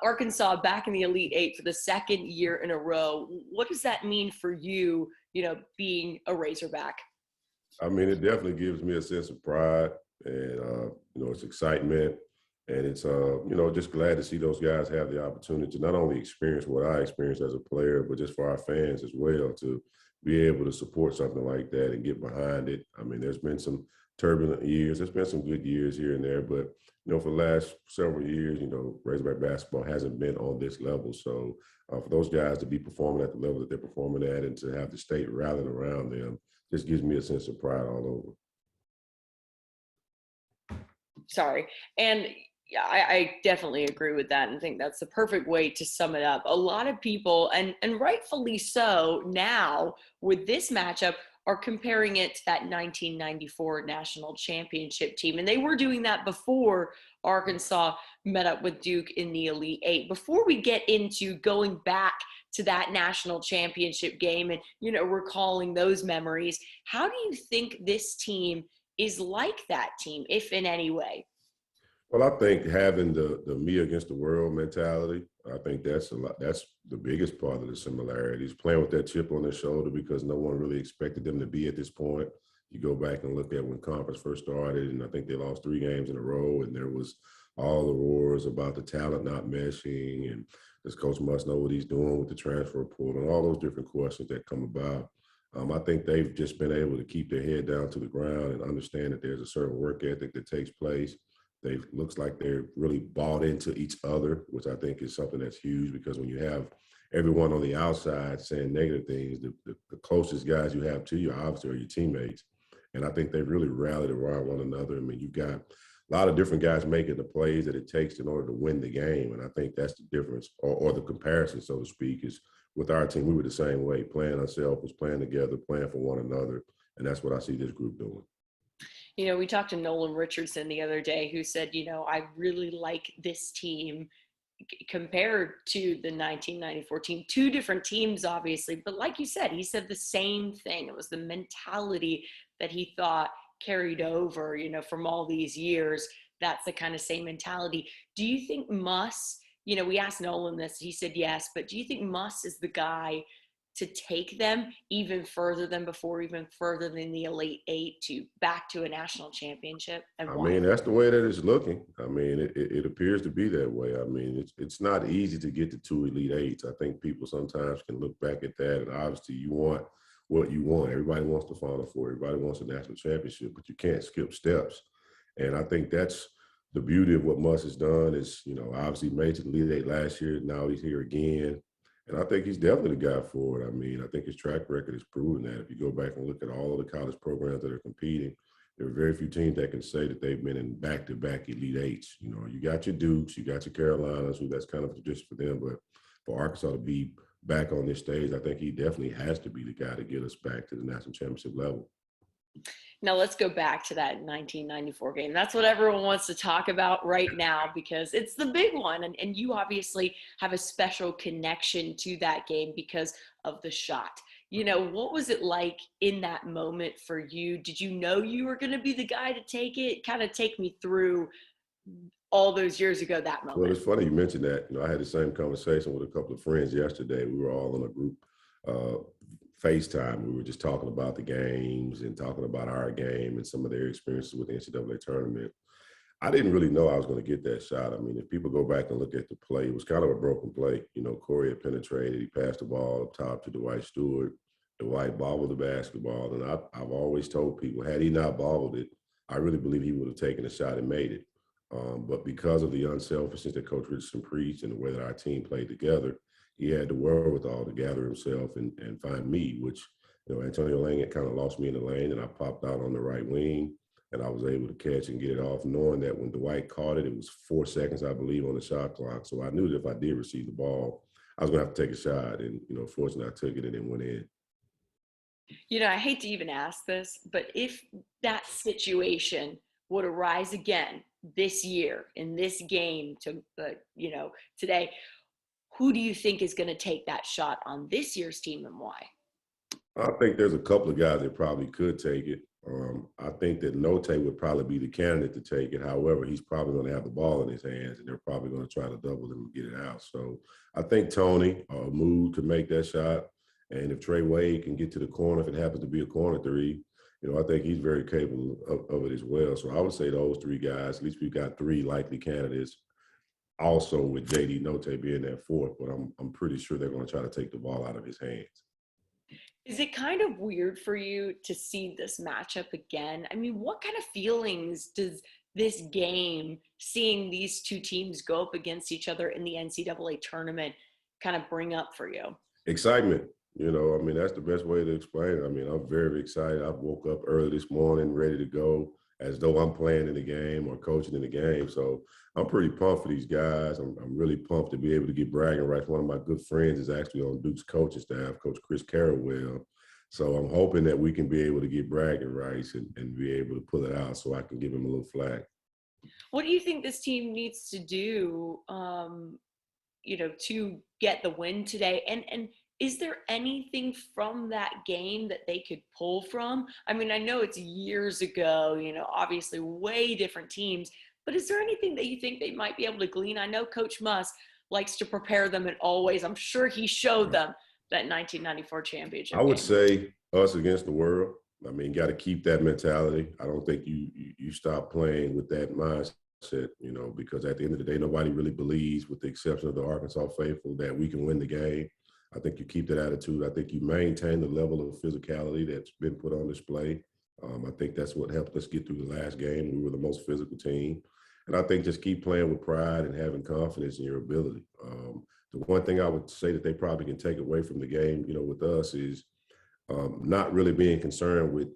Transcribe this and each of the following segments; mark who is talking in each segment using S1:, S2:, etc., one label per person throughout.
S1: Arkansas back in the Elite Eight for the second year in a row. What does that mean for you, being a Razorback?
S2: I mean, it definitely gives me a sense of pride and, it's excitement. And it's, just glad to see those guys have the opportunity to not only experience what I experienced as a player, but just for our fans as well to be able to support something like that and get behind it. I mean, there's been some turbulent years. There's been some good years here and there, but, for the last several years, Razorback basketball hasn't been on this level. So for those guys to be performing at the level that they're performing at and to have the state rallying around them, just gives me a sense of pride all over.
S1: Sorry. And yeah, I definitely agree with that and think that's the perfect way to sum it up. A lot of people, and rightfully so, now with this matchup, are comparing it to that 1994 national championship team. And they were doing that before Arkansas met up with Duke in the Elite Eight. Before we get into going back to that national championship game and, recalling those memories, how do you think this team is like that team, if in any way?
S2: Well, I think having the me against the world mentality, I think that's a lot. That's the biggest part of the similarities. Playing with that chip on their shoulder because no one really expected them to be at this point. You go back and look at when conference first started, and I think they lost 3 games in a row, and there was all the roars about the talent not meshing, and this coach must know what he's doing with the transfer portal, and all those different questions that come about. I think they've just been able to keep their head down to the ground and understand that there's a certain work ethic that takes place. They looks like they're really bought into each other, which I think is something that's huge because when you have everyone on the outside saying negative things, the closest guys you have to you obviously are your teammates. And I think they've really rallied around one another. I mean, you've got a lot of different guys making the plays that it takes in order to win the game. And I think that's the difference or the comparison, so to speak, is with our team, we were the same way, playing ourselves, playing together, playing for one another. And that's what I see this group doing.
S1: We talked to Nolan Richardson the other day who said, I really like this team compared to the 1994 team. Two different teams, obviously, but like you said, he said the same thing. It was the mentality that he thought carried over, from all these years. That's the kind of same mentality. Do you think Muss, we asked Nolan this, he said yes, but do you think Muss is the guy to take them even further than before, even further than the Elite Eight to back to a national championship? And
S2: I
S1: why?
S2: mean, that's the way that it's looking. I mean, it appears to be that way. I mean, it's not easy to get to 2 Elite Eights. I think people sometimes can look back at that, and obviously you want what you want. Everybody wants the Final Four. Everybody wants a national championship, but you can't skip steps. And I think that's the beauty of what Muss has done is, obviously made to the Elite Eight last year. Now he's here again. And I think he's definitely the guy for it. I mean, I think his track record has proven that. If you go back and look at all of the college programs that are competing, there are very few teams that can say that they've been in back-to-back Elite Eights. You got your Dukes, you got your Carolinas, who that's kind of just for them. But for Arkansas to be back on this stage, I think he definitely has to be the guy to get us back to the national championship level.
S1: Now let's go back to that 1994 game. That's what everyone wants to talk about right now because it's the big one. And you obviously have a special connection to that game because of the shot. What was it like in that moment for you? Did you know you were going to be the guy to take it? Kind of take me through all those years ago, that moment.
S2: Well, it's funny you mentioned that. I had the same conversation with a couple of friends yesterday. We were all in a group FaceTime. We were just talking about the games and talking about our game and some of their experiences with the NCAA tournament. I didn't really know I was going to get that shot. I mean, if people go back and look at the play, it was kind of a broken play. Corey had penetrated. He passed the ball up top to Dwight Stewart. Dwight bobbled the basketball. And I've always told people, had he not bobbled it, I really believe he would have taken the shot and made it. But because of the unselfishness that Coach Richardson preached and the way that our team played together, he had the wherewithal to gather himself and find me, which, Antonio Lang had kind of lost me in the lane, and I popped out on the right wing, and I was able to catch and get it off, knowing that when Dwight caught it, it was 4 seconds, I believe, on the shot clock. So I knew that if I did receive the ball, I was going to have to take a shot. And, fortunately, I took it and it went in.
S1: I hate to even ask this, but if that situation would arise again this year in this game today, who do you think is going to take that shot on this year's team and why?
S2: I think there's a couple of guys that probably could take it. I think that Note would probably be the candidate to take it. However, he's probably going to have the ball in his hands, and they're probably going to try to double him and get it out. So I think Tony Mood could make that shot. And if Trey Wade can get to the corner, if it happens to be a corner three, I think he's very capable of it as well. So I would say those three guys, at least we've got three likely candidates. Also with JD Note being that fourth, but I'm pretty sure they're going to try to take the ball out of his hands.
S1: Is it kind of weird for you to see this matchup again? I mean, what kind of feelings does this game, seeing these two teams go up against each other in the NCAA tournament, kind of bring up for you?
S2: Excitement. I mean, that's the best way to explain it. I mean, I'm very excited. I woke up early this morning, ready to go, as though I'm playing in the game or coaching in the game. So I'm pretty pumped for these guys. I'm really pumped to be able to get bragging rights. One of my good friends is actually on Duke's coaching staff, Coach Chris Carrawell. So I'm hoping that we can be able to get bragging rights and be able to pull it out so I can give him a little flack.
S1: What do you think this team needs to do, to get the win today? And is there anything from that game that they could pull from? I mean, I know it's years ago, obviously way different teams, but is there anything that you think they might be able to glean? I know Coach Muss likes to prepare them, and always, I'm sure he showed them that 1994
S2: I
S1: championship
S2: would
S1: game.
S2: say us against the world. I mean, got to keep that mentality. I don't think you stop playing with that mindset, because at the end of the day, nobody really believes, with the exception of the Arkansas faithful, that we can win the game. I think you keep that attitude. I think you maintain the level of physicality that's been put on display. I think that's what helped us get through the last game. We were the most physical team. And I think just keep playing with pride and having confidence in your ability. The one thing I would say that they probably can take away from the game, with us is not really being concerned with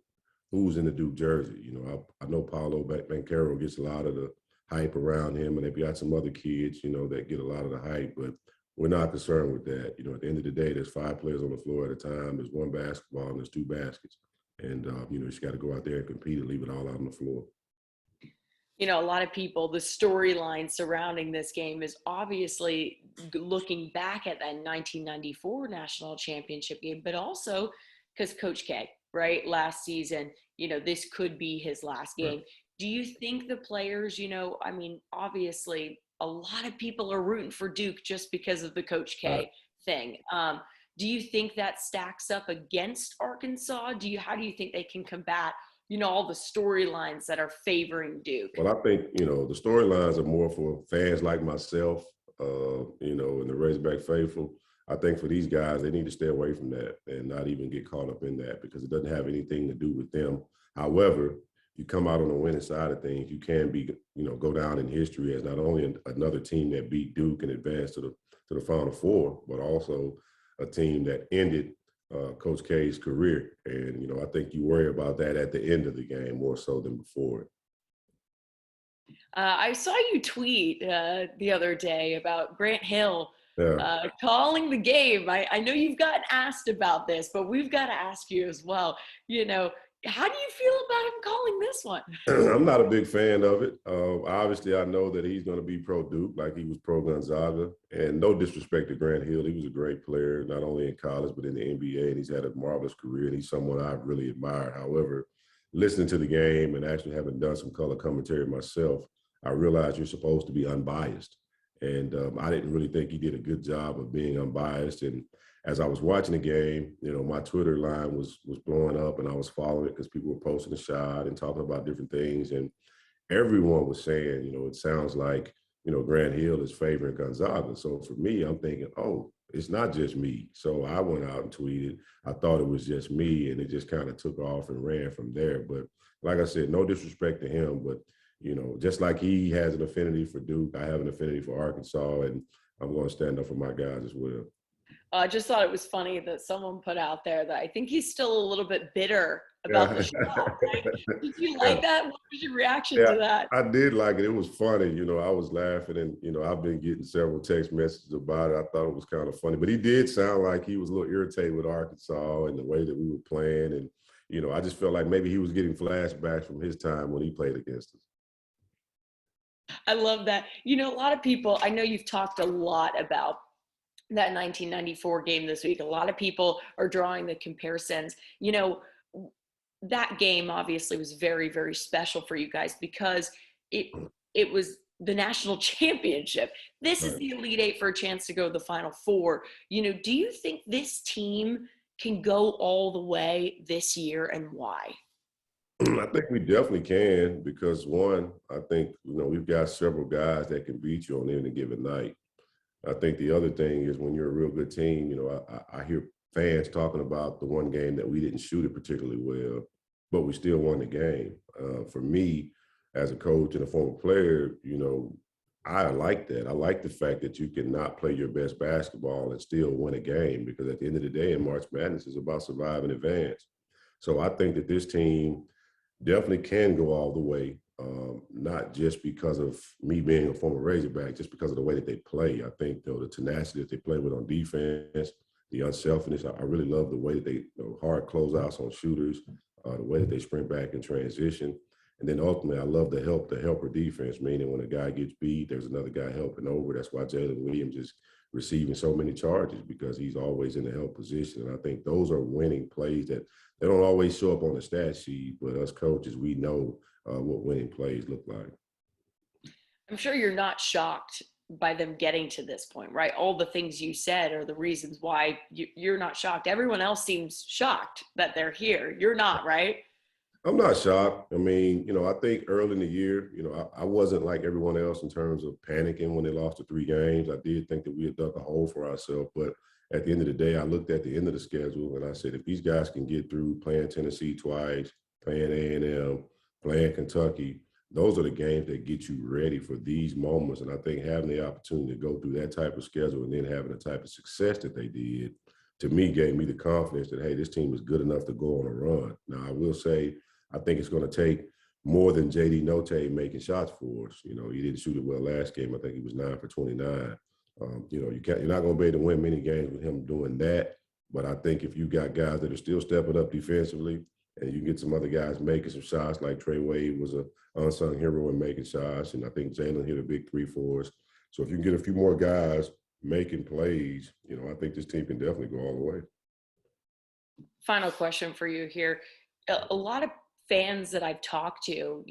S2: who's in the Duke jersey. I know Paolo Banchero gets a lot of the hype around him, and they've got some other kids, that get a lot of the hype, but we're not concerned with that. At the end of the day, there's 5 players on the floor at a time. There's one basketball and there's 2 baskets. And, you just got to go out there and compete and leave it all out on the floor.
S1: A lot of people, the storyline surrounding this game is obviously looking back at that 1994 national championship game, but also because Coach K, right, last season, this could be his last game.
S2: Right.
S1: Do you think the players, I mean, obviously a lot of people are rooting for Duke just because of the Coach
S2: Right.
S1: K thing. Do you think that stacks up against Arkansas? How do you think they can combat all the storylines that are favoring Duke?
S2: Well, I think, the storylines are more for fans like myself, and the Razorback faithful. I think for these guys, they need to stay away from that and not even get caught up in that, because it doesn't have anything to do with them. However, you come out on the winning side of things, you can go down in history as not only another team that beat Duke and advanced to the Final Four, but also a team that ended Coach K's career. And, I think you worry about that at the end of the game more so than before it.
S1: I saw you tweet the other day about Grant Hill
S2: Yeah.
S1: calling the game. I know you've gotten asked about this, but we've got to ask you as well. How do you feel about him calling this one?
S2: I'm not a big fan of it. Obviously, I know that he's going to be pro Duke like he was pro Gonzaga. And no disrespect to Grant Hill. He was a great player, not only in college, but in the NBA. And he's had a marvelous career. And he's someone I really admire. However, listening to the game and actually having done some color commentary myself, I realized you're supposed to be unbiased. And I didn't really think he did a good job of being unbiased. And as I was watching the game, my Twitter line was blowing up, and I was following it because people were posting the shot and talking about different things. And everyone was saying, it sounds like, Grant Hill is favoring Gonzaga. So for me, I'm thinking, oh, it's not just me. So I went out and tweeted. I thought it was just me, and it just kind of took off and ran from there. But like I said, no disrespect to him, but, just like he has an affinity for Duke, I have an affinity for Arkansas, and I'm going to stand up for my guys as well.
S1: I just thought it was funny that someone put out there that I think he's still a little bit bitter about
S2: Yeah.
S1: the shot, right? Did you
S2: Yeah.
S1: like that? What was your reaction
S2: Yeah,
S1: to that?
S2: I did like it. It was funny. I was laughing, and, I've been getting several text messages about it. I thought it was kind of funny, but he did sound like he was a little irritated with Arkansas and the way that we were playing. And, I just felt like maybe he was getting flashbacks from his time when he played against us.
S1: I love that. A lot of people, I know you've talked a lot about that 1994 game this week. A lot of people are drawing the comparisons. that game obviously was very, very special for you guys because it it was the national championship. This is
S2: Right.
S1: the Elite Eight for a chance to go to the Final Four. Do you think this team can go all the way this year, and why?
S2: I think we definitely can because one, I think we've got several guys that can beat you on any given night. I think the other thing is when you're a real good team, I hear fans talking about the one game that we didn't shoot it particularly well, but we still won the game. For me, as a coach and a former player, I like that. I like the fact that you cannot play your best basketball and still win a game because at the end of the day, in March Madness is about surviving advance. So I think that this team definitely can go all the way, not just because of me being a former Razorback, just because of the way that they play. I think the tenacity that they play with on defense, the unselfishness. I really love the way that they hard closeouts on shooters, the way that they sprint back and transition. And then ultimately, I love the helper defense, meaning when a guy gets beat, there's another guy helping over. That's why Jalen Williams is receiving so many charges because he's always in the help position. And I think those are winning plays that they don't always show up on the stat sheet, but us coaches, we know what winning plays look like.
S1: I'm sure you're not shocked by them getting to this point, right? All the things you said are the reasons why you're not shocked. Everyone else seems shocked that they're here. You're not, right?
S2: I'm not shocked. I mean, I think early in the year, I wasn't like everyone else in terms of panicking when they lost the 3 games. I did think that we had dug a hole for ourselves, but at the end of the day, I looked at the end of the schedule and I said, if these guys can get through playing Tennessee twice, playing A&M, playing Kentucky, those are the games that get you ready for these moments. And I think having the opportunity to go through that type of schedule and then having the type of success that they did, to me, gave me the confidence that, hey, this team is good enough to go on a run. Now, I will say, I think it's going to take more than JD Notae making shots for us. He didn't shoot it well last game. I think he was 9 for 29. You're not going to be able to win many games with him doing that. But I think if you got guys that are still stepping up defensively, and you can get some other guys making some shots, like Trey Wade was a unsung hero in making shots, and I think Jalen hit a big 3 for us. So if you can get a few more guys making plays, I think this team can definitely go all the way.
S1: Final question for you here. A lot of fans that I've talked to,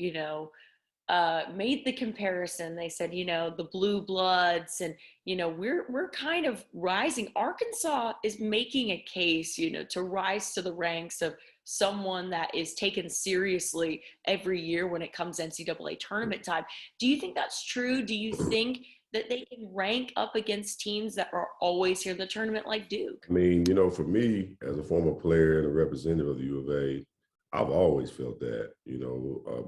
S1: made the comparison. They said, the blue bloods, and we're kind of rising. Arkansas is making a case, to rise to the ranks of someone that is taken seriously every year when it comes NCAA tournament time. Do you think that's true? Do you think that they can rank up against teams that are always here in the tournament like Duke?
S2: I mean, for me, as a former player and a representative of the U of A, I've always felt that.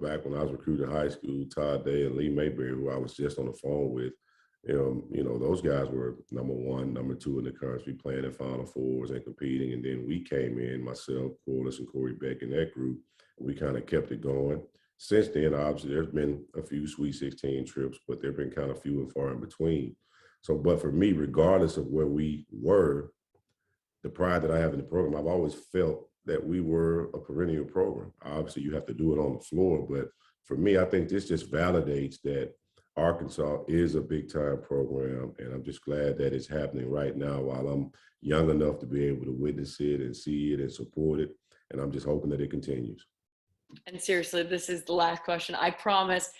S2: Back when I was recruiting in high school, Todd Day and Lee Mayberry, who I was just on the phone with, those guys were number 1, number 2 in the country, playing in Final Fours and competing. And then we came in, myself, Corliss, and Corey Beck in that group. And we kind of kept it going. Since then, obviously, there's been a few Sweet 16 trips, but they've been kind of few and far in between. So, but for me, regardless of where we were, the pride that I have in the program, I've always felt that we were a perennial program. Obviously, you have to do it on the floor, but for me, I think this just validates that Arkansas is a big-time program, and I'm just glad that it's happening right now while I'm young enough to be able to witness it and see it and support it, and I'm just hoping that it continues.
S1: And seriously, this is the last question. I promise.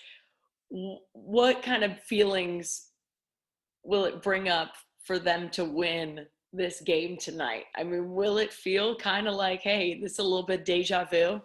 S1: What kind of feelings will it bring up for them to win this game tonight? I mean, will it feel kind of like, hey, this is a little bit deja vu?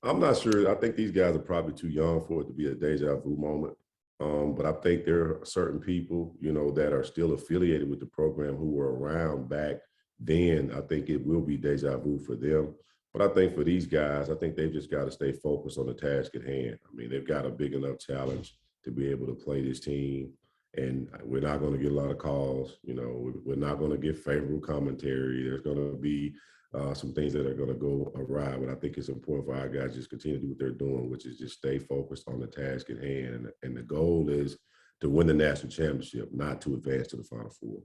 S2: I'm not sure. I think these guys are probably too young for it to be a deja vu moment. But I think there are certain people, that are still affiliated with the program who were around back then. I think it will be deja vu for them. But I think for these guys, I think they've just got to stay focused on the task at hand. I mean, they've got a big enough challenge to be able to play this team. And we're not going to get a lot of calls. We're not going to get favorable commentary. There's going to be some things that are going to go awry. But I think it's important for our guys to just continue to do what they're doing, which is just stay focused on the task at hand. And the goal is to win the national championship, not to advance to the Final Four.